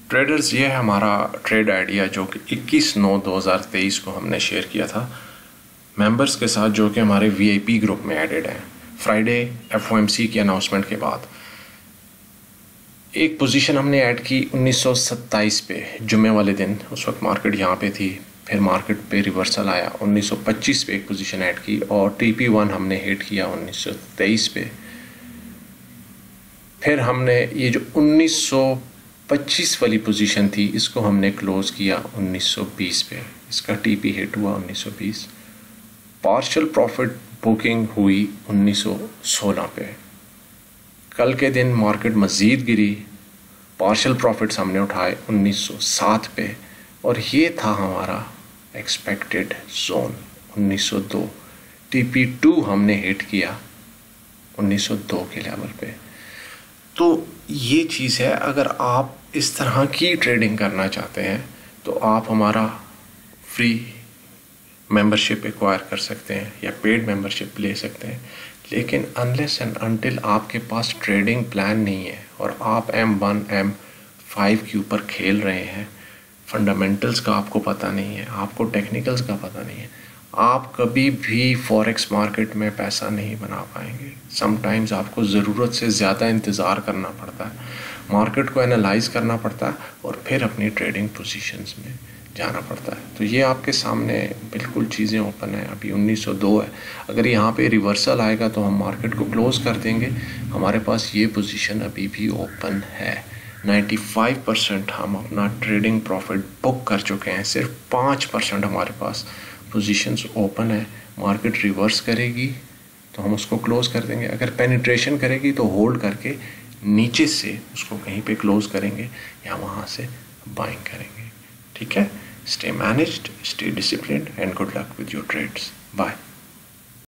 Traders, ये है हमारा ट्रेड आइडिया जो कि 21/9/2023 को हमने शेयर किया था मेंबर्स के साथ, जो कि हमारे वीआईपी ग्रुप में एडेड हैं। फ्राइडे एफओएमसी की अनाउंसमेंट के बाद एक पोजीशन हमने ऐड की 1927 पे, जुमे वाले दिन। उस वक्त मार्केट यहाँ पे थी, फिर मार्केट पे रिवर्सल आया। 1925 पे एक पोजीशन ऐड की और TP1 हमने हिट किया 1923 पे। फिर हमने ये जो 1925 वाली पोजीशन थी, इसको हमने क्लोज किया 1920 पे। इसका TP हिट हुआ 1920। पार्शियल प्रॉफिट बुकिंग हुई 1916 पे। कल के दिन मार्केट मज़ीद गिरी, पार्शियल प्रॉफिट्स हमने उठाए 1907 पे, और ये था हमारा एक्सपेक्टेड जोन 1902। TP2 हमने हिट किया 1902 के लेवल पे। तो ये चीज़ है, अगर आप इस तरह की ट्रेडिंग करना चाहते हैं तो आप हमारा फ्री मेंबरशिप एक्वायर कर सकते हैं या पेड मेंबरशिप ले सकते हैं। लेकिन अनलेस एंड अनटिल आपके पास ट्रेडिंग प्लान नहीं है और आप M1 M5 के ऊपर खेल रहे हैं, फंडामेंटल्स का आपको पता नहीं है, आपको टेक्निकल्स का पता नहीं है, आप कभी भी फॉरेक्स मार्केट में पैसा नहीं बना पाएंगे। समटाइम्स आपको ज़रूरत से ज़्यादा इंतज़ार करना पड़ता है, मार्केट को एनालाइज करना पड़ता है और फिर अपनी ट्रेडिंग पोजीशंस में जाना पड़ता है। तो ये आपके सामने बिल्कुल चीज़ें ओपन है। अभी 1902 है, अगर यहाँ पे रिवर्सल आएगा तो हम मार्केट को क्लोज कर देंगे। हमारे पास ये पोजीशन अभी भी ओपन है। 95% हम अपना ट्रेडिंग प्रॉफिट बुक कर चुके हैं, सिर्फ 5% हमारे पास पोजीशंस ओपन है। मार्केट रिवर्स करेगी तो हम उसको क्लोज कर देंगे, अगर पेनिट्रेशन करेगी तो होल्ड करके नीचे से उसको कहीं पे क्लोज करेंगे या वहाँ से बाइंग करेंगे। ठीक है, stay managed, stay disciplined and good luck with your trades. Bye.